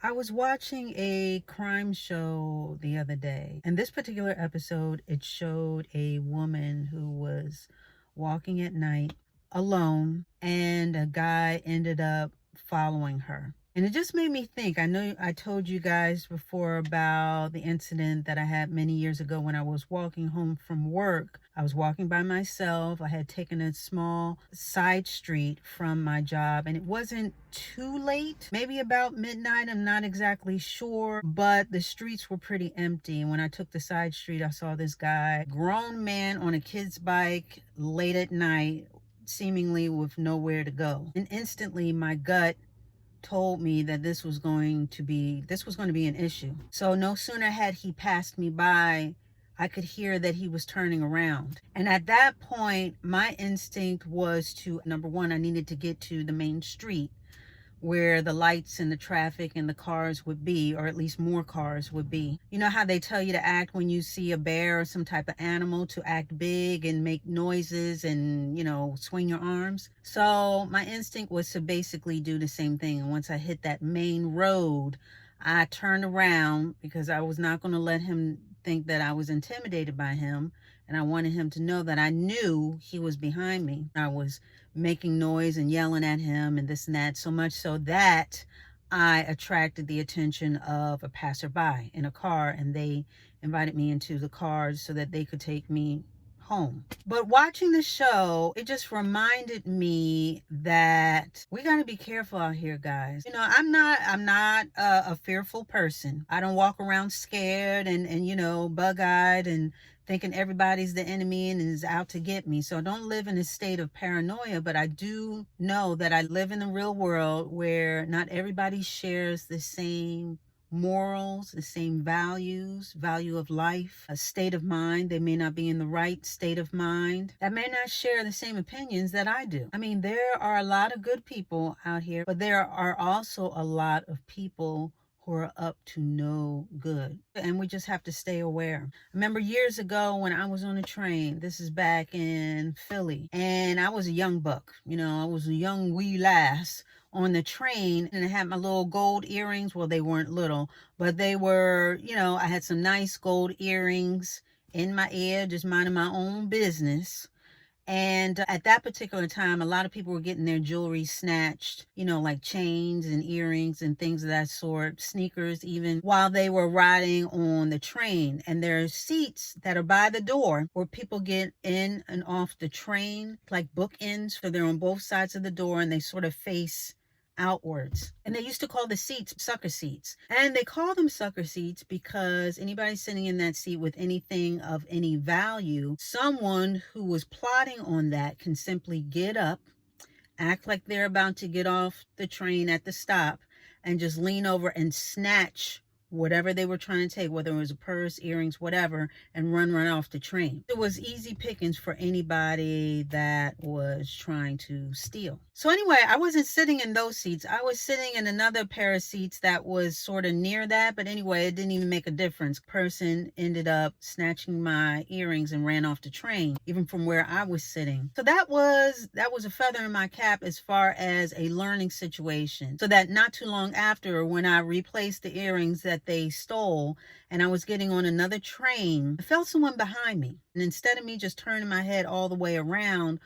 I was watching a crime show the other day, and this particular episode, it showed a woman who was walking at night alone, and a guy ended up following her. And it just made me think. I know I told you guys before about the incident that I had many years ago when I was walking home from work. I was walking by myself. I had taken a small side street from my job, and it wasn't too late, maybe about midnight. I'm not exactly sure, but the streets were pretty empty. And when I took the side street, I saw this guy, grown man on a kid's bike late at night, seemingly with nowhere to go. And instantly my gut told me that this was going to be an issue. So no sooner had he passed me by, I could hear that he was turning around. And at that point, my instinct was to, number one, I needed to get to the main street where the lights and the traffic and the cars would be, or at least more cars would be. You know how they tell you to act when you see a bear or some type of animal, to act big and make noises and, swing your arms? So my instinct was to basically do the same thing. And once I hit that main road, I turned around because I was not going to let him think that I was intimidated by him. And I wanted him to know that I knew he was behind me. I was making noise and yelling at him and this and that, so much so that I attracted the attention of a passerby in a car, and they invited me into the car so that they could take me home. But watching the show, it just reminded me that we got to be careful out here, guys. I'm not a fearful person. I don't walk around scared and bug-eyed and thinking everybody's the enemy and is out to get me. So I don't live in a state of paranoia, but I do know that I live in the real world where not everybody shares the same morals, the same values, value of life, a state of mind. They may not be in the right state of mind, that may not share the same opinions that I do. I mean, there are a lot of good people out here, but there are also a lot of people who are up to no good. And we just have to stay aware. I remember years ago when I was on a train, this is back in Philly, and I was a young buck. I was a young wee lass on the train, and I had my little gold earrings. Well, they weren't little, but they were, I had some nice gold earrings in my ear, just minding my own business. And at that particular time, a lot of people were getting their jewelry snatched, like chains and earrings and things of that sort, sneakers even, while they were riding on the train. And there are seats that are by the door where people get in and off the train, like bookends, so they're on both sides of the door and they sort of face outwards. And they used to call the seats sucker seats. And they call them sucker seats because anybody sitting in that seat with anything of any value, someone who was plotting on that can simply get up, act like they're about to get off the train at the stop, and just lean over and snatch whatever they were trying to take, whether it was a purse, earrings, whatever, and run off the train. It was easy pickings for anybody that was trying to steal. So anyway, I wasn't sitting in those seats. I was sitting in another pair of seats that was sort of near that, but anyway, it didn't even make a difference. Person ended up snatching my earrings and ran off the train, even from where I was sitting. So that was a feather in my cap as far as a learning situation. So that not too long after, when I replaced the earrings that they stole and I was getting on another train, I felt someone behind me. And instead of me just turning my head all the way around,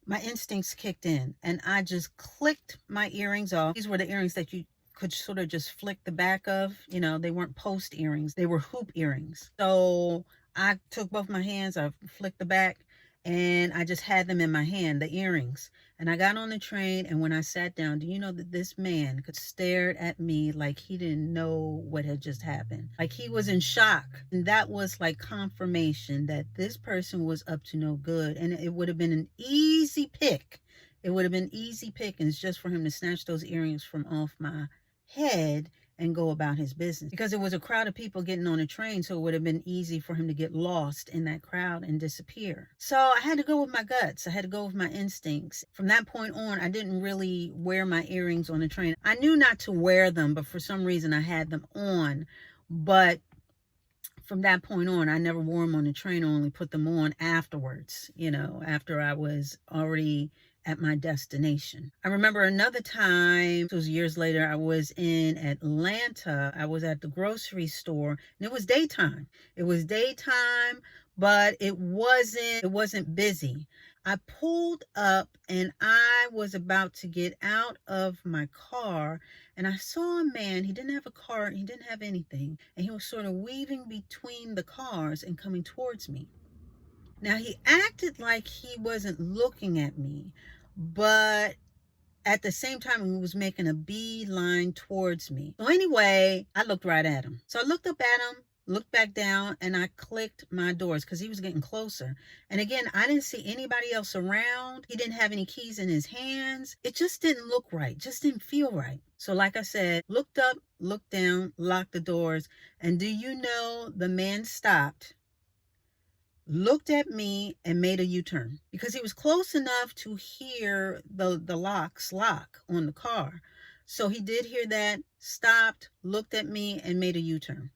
my instincts kicked in and I just clicked my earrings off. These were the earrings that you could sort of just flick the back of. They weren't post earrings, they were hoop earrings. So I took both my hands, I flicked the back, and I just had them in my hand, the earrings. And I got on the train, and when I sat down, do you know that this man could stare at me like he didn't know what had just happened? Like he was in shock. And that was like confirmation that this person was up to no good. And it would have been an easy pick. It would have been easy pickings just for him to snatch those earrings from off my head and go about his business, because it was a crowd of people getting on a train, so it would have been easy for him to get lost in that crowd and disappear. So I had to go with my guts. I had to go with my instincts. From that point on, I didn't really wear my earrings on the train. I knew not to wear them, but for some reason I had them on. But from that point on, I never wore them on the train. I only put them on afterwards, after I was already at my destination. I remember another time, it was years later, I was in Atlanta. I was at the grocery store and it was daytime. It was daytime, but it wasn't busy. I pulled up and I was about to get out of my car and I saw a man. He didn't have a car, he didn't have anything, and he was sort of weaving between the cars and coming towards me. Now, he acted like he wasn't looking at me, but at the same time, he was making a beeline towards me. So anyway, I looked right at him. So I looked up at him, looked back down, and I clicked my doors because he was getting closer. And again, I didn't see anybody else around. He didn't have any keys in his hands. It just didn't look right, just didn't feel right. So like I said, looked up, looked down, locked the doors. And do you know, the man stopped, looked at me, and made a U-turn because he was close enough to hear the locks lock on the car. So he did hear that, stopped, looked at me, and made a U-turn.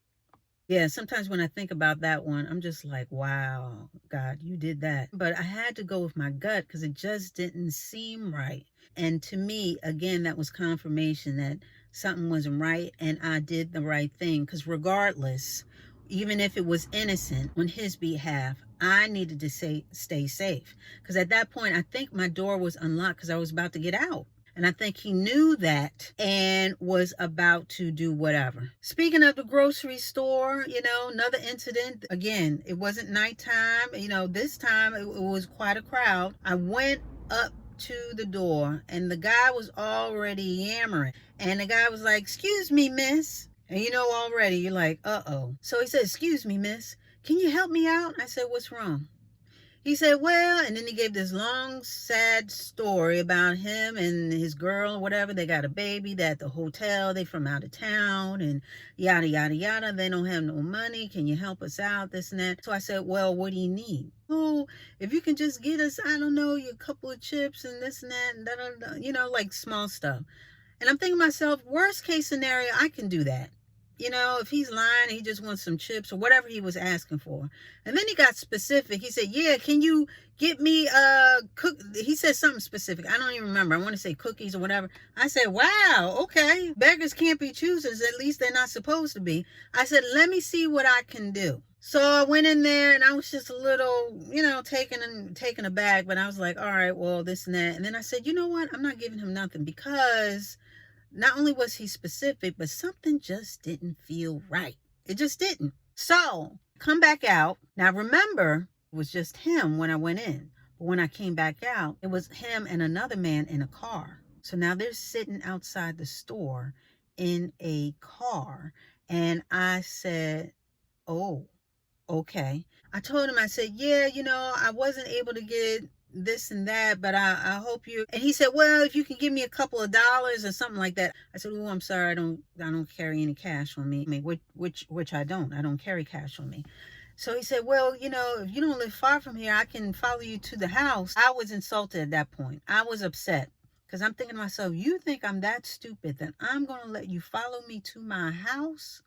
Yeah, sometimes when I think about that one, I'm just like, wow, God, you did that. But I had to go with my gut because it just didn't seem right. And to me, again, that was confirmation that something wasn't right and I did the right thing. Because regardless, even if it was innocent on his behalf, I needed to stay safe. Because at that point, I think my door was unlocked because I was about to get out. And I think he knew that and was about to do whatever. Speaking of the grocery store, another incident. Again, it wasn't nighttime. This time it was quite a crowd. I went up to the door and the guy was already yammering. And the guy was like, "Excuse me, miss." And already you're like, uh-oh. So he said, "Excuse me, miss. Can you help me out?" I said, "What's wrong?" He said, "Well," and then he gave this long, sad story about him and his girl or whatever. They got a baby, they at the hotel, they from out of town, and yada, yada, yada. They don't have no money. Can you help us out, this and that? So I said, "Well, what do you need?" "Oh, if you can just get us, I don't know, a couple of chips and this and that, and da, da, da," like small stuff. And I'm thinking to myself, worst case scenario, I can do that. If he's lying, he just wants some chips or whatever he was asking for. And then he got specific. He said, "Yeah, can you get me he said something specific. I don't even remember. I want to say cookies or whatever." I said, "Wow, okay. Beggars can't be choosers. At least they're not supposed to be." I said, "Let me see what I can do." So I went in there and I was just a little, taken aback, but I was like, all right, well, this and that. And then I said, "You know what? I'm not giving him nothing because not only was he specific, but something just didn't feel right. It just didn't." So come back out. Now remember, it was just him when I went in. But when I came back out, it was him and another man in a car. So now they're sitting outside the store in a car. And I said, "Oh, okay." I told him, I said, "Yeah, I wasn't able to get this and that, but I hope you." And he said, "Well, if you can give me a couple of dollars or something like that." I said, "Oh, I'm sorry, I don't carry any cash on me." Which I don't carry cash on me. So he said, "Well, if you don't live far from here, I can follow you to the house." I was insulted at that point. I was upset because I'm thinking to myself, you think I'm that stupid that I'm going to let you follow me to my house?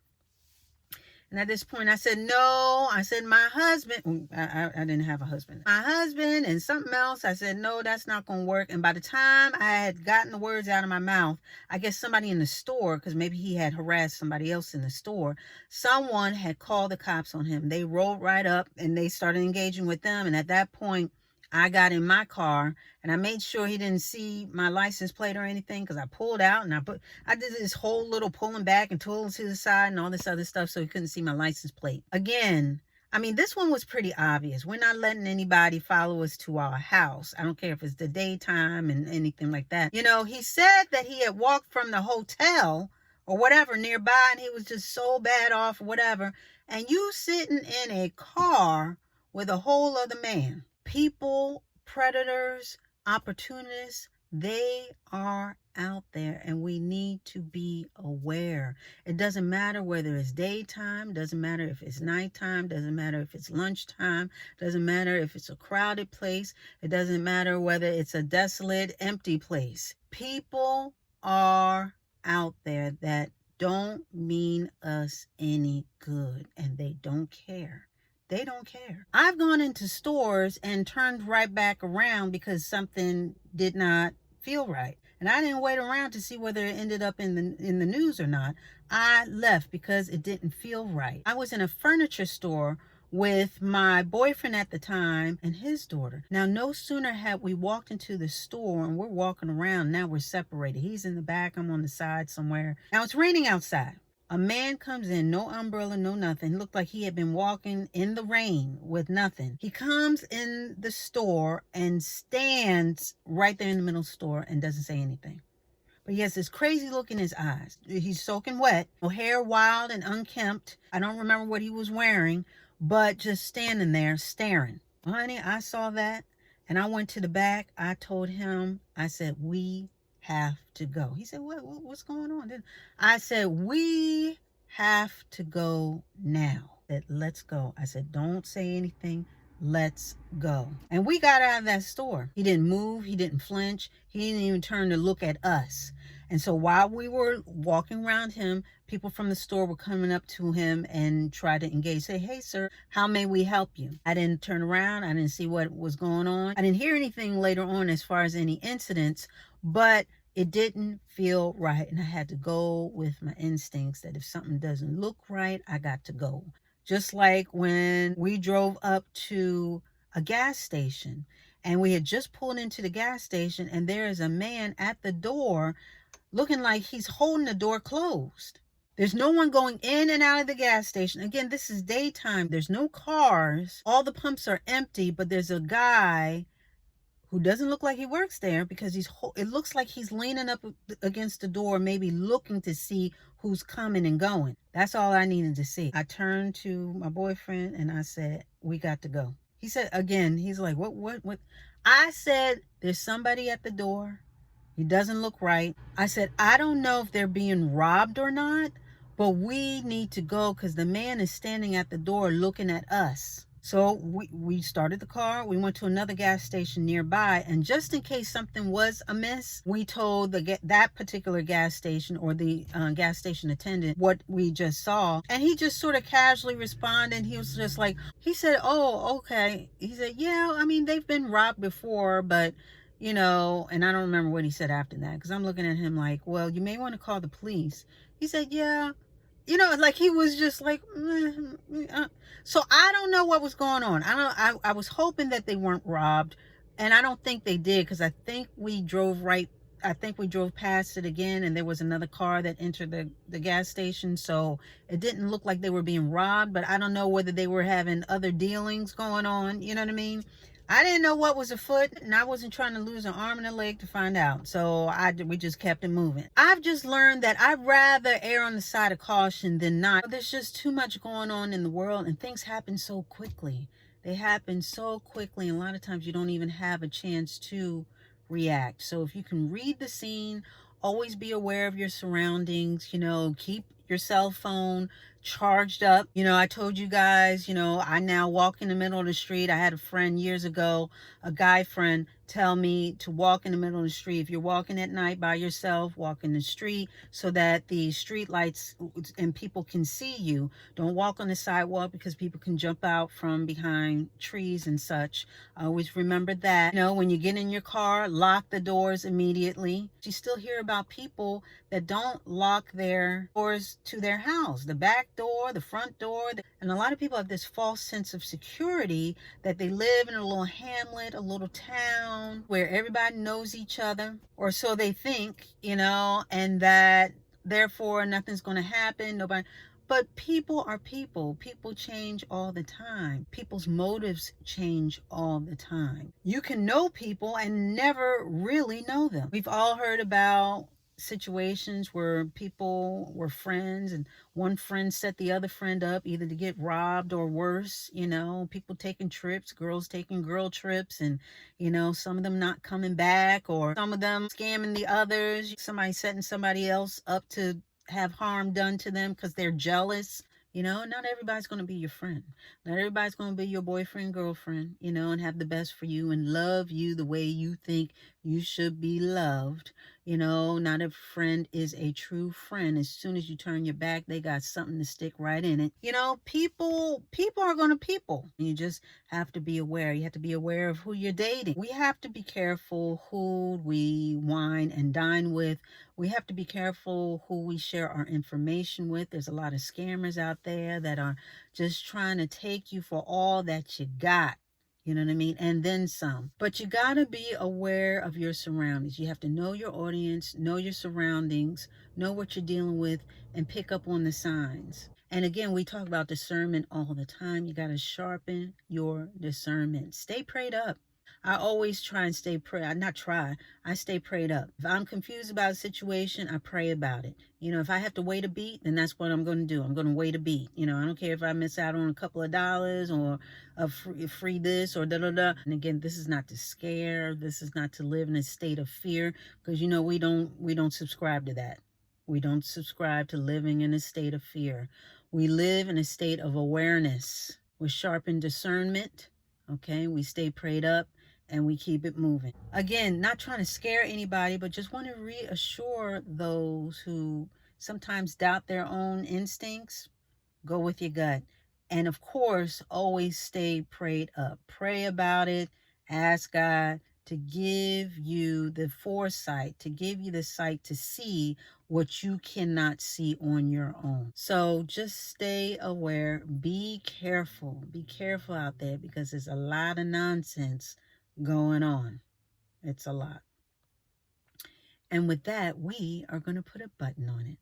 And at this point, I said, "No." I said, "My husband," I didn't have a husband. "My husband and something else." I said, "No, that's not going to work." And by the time I had gotten the words out of my mouth, I guess somebody in the store, because maybe he had harassed somebody else in the store, someone had called the cops on him. They rolled right up and they started engaging with them. And at that point, I got in my car and I made sure he didn't see my license plate or anything, because I pulled out and I did this whole little pulling back and pulling to the side and all this other stuff so he couldn't see my license plate. Again, I mean, this one was pretty obvious. We're not letting anybody follow us to our house. I don't care if it's the daytime and anything like that. He said that he had walked from the hotel or whatever nearby and he was just so bad off or whatever. And you sitting in a car with a whole other man. People, predators, opportunists, they are out there and we need to be aware. It doesn't matter whether it's daytime, doesn't matter if it's nighttime, doesn't matter if it's lunchtime, doesn't matter if it's a crowded place, it doesn't matter whether it's a desolate, empty place. People are out there that don't mean us any good, and they don't care. They don't care. I've gone into stores and turned right back around because something did not feel right. And I didn't wait around to see whether it ended up in the news or not. I left because it didn't feel right. I was in a furniture store with my boyfriend at the time and his daughter. Now, no sooner had we walked into the store and we're walking around, now we're separated. He's in the back, I'm on the side somewhere. Now it's raining outside. A man comes in, no umbrella, no nothing. Looked like he had been walking in the rain with nothing. He comes in the store and stands right there in the middle of the store and doesn't say anything. But he has this crazy look in his eyes. He's soaking wet, hair wild and unkempt. I don't remember what he was wearing, but just standing there staring. Well, honey, I saw that and I went to the back. I told him, I said, we have to go. He said, what's going on? I said, we have to go now. I said, let's go. I said, don't say anything. Let's go. And we got out of that store. He didn't move. He didn't flinch. He didn't even turn to look at us. And so while we were walking around him, people from the store were coming up to him and try to engage. Say, hey, sir, how may we help you? I didn't turn around. I didn't see what was going on. I didn't hear anything later on as far as any incidents, but it didn't feel right. And I had to go with my instincts that if something doesn't look right, I got to go. Just like when we drove up to a gas station and we had just pulled into the gas station and there is a man at the door looking like he's holding the door closed. There's no one going in and out of the gas station. Again, this is daytime. There's no cars. All the pumps are empty, but there's a guy who doesn't look like he works there because it looks like he's leaning up against the door, maybe looking to see who's coming and going. That's all I needed to see. I turned to my boyfriend and I said, we got to go. He said, again, he's like, what? I said, there's somebody at the door. He doesn't look right. I said, I don't know if they're being robbed or not, but we need to go because the man is standing at the door looking at us. So we started the car. We went to another gas station nearby. And just in case something was amiss, we told that particular gas station or the gas station attendant what we just saw. And he just sort of casually responded. He was just like, he said, oh, okay. He said, yeah, I mean, they've been robbed before, but you know, and I don't remember what he said after that because I'm looking at him like, well, you may want to call the police. He said, yeah. You know, like he was just like, so I don't know what was going on. I was hoping that they weren't robbed, and I don't think they did because I think we drove past it again, and there was another car that entered the gas station, so it didn't look like they were being robbed, but I don't know whether they were having other dealings going on, you know what I mean? I didn't know what was afoot, and I wasn't trying to lose an arm and a leg to find out. So we just kept it moving. I've just learned that I'd rather err on the side of caution than not. There's just too much going on in the world, and things happen so quickly. They happen so quickly, and a lot of times you don't even have a chance to react. So if you can read the scene, always be aware of your surroundings, you know, keep your cell phone charged up. You know, I told you guys, you know, I now walk in the middle of the street. I had a friend years ago, a guy friend, tell me to walk in the middle of the street. If you're walking at night by yourself, walk in the street so that the street lights and people can see you. Don't walk on the sidewalk because people can jump out from behind trees and such. Always remember that. You know, when you get in your car, lock the doors immediately. You still hear about people that don't lock their doors to their house, the back door, the front door. And a lot of people have this false sense of security that they live in a little hamlet, a little town where everybody knows each other, or so they think, you know, and that therefore nothing's going to happen. Nobody. But people are people. People change all the time. People's motives change all the time. You can know people and never really know them. We've all heard about situations where people were friends and one friend set the other friend up either to get robbed or worse, you know, people taking trips, girls taking girl trips, and you know, some of them not coming back, or some of them scamming the others, somebody setting somebody else up to have harm done to them because they're jealous. You know, not everybody's going to be your friend. Not everybody's going to be your boyfriend, girlfriend, you know, and have the best for you and love you the way you think you should be loved. You know, not every friend is a true friend. As soon as you turn your back, they got something to stick right in it. You know, people are going to people. You just have to be aware. You have to be aware of who you're dating. We have to be careful who we wine and dine with. We have to be careful who we share our information with. There's a lot of scammers out there that are just trying to take you for all that you got. You know what I mean? And then some. But you got to be aware of your surroundings. You have to know your audience, know your surroundings, know what you're dealing with, and pick up on the signs. And again, we talk about discernment all the time. You got to sharpen your discernment. Stay prayed up. I always try and stay prayed. Not try. I stay prayed up. If I'm confused about a situation, I pray about it. You know, if I have to wait a beat, then that's what I'm going to do. I'm going to wait a beat. You know, I don't care if I miss out on a couple of dollars or a free this or da da da. And again, this is not to scare. This is not to live in a state of fear, because you know we don't subscribe to that. We don't subscribe to living in a state of fear. We live in a state of awareness with sharpened discernment. Okay, we stay prayed up and we keep it moving. Again, not trying to scare anybody, but just want to reassure those who sometimes doubt their own instincts. Go with your gut. And of course, always stay prayed up. Pray about it. Ask God to give you the foresight, to give you the sight to see what you cannot see on your own. So just stay aware. Be careful. Be careful out there, because there's a lot of nonsense going on. It's a lot. And with that, we are going to put a button on it.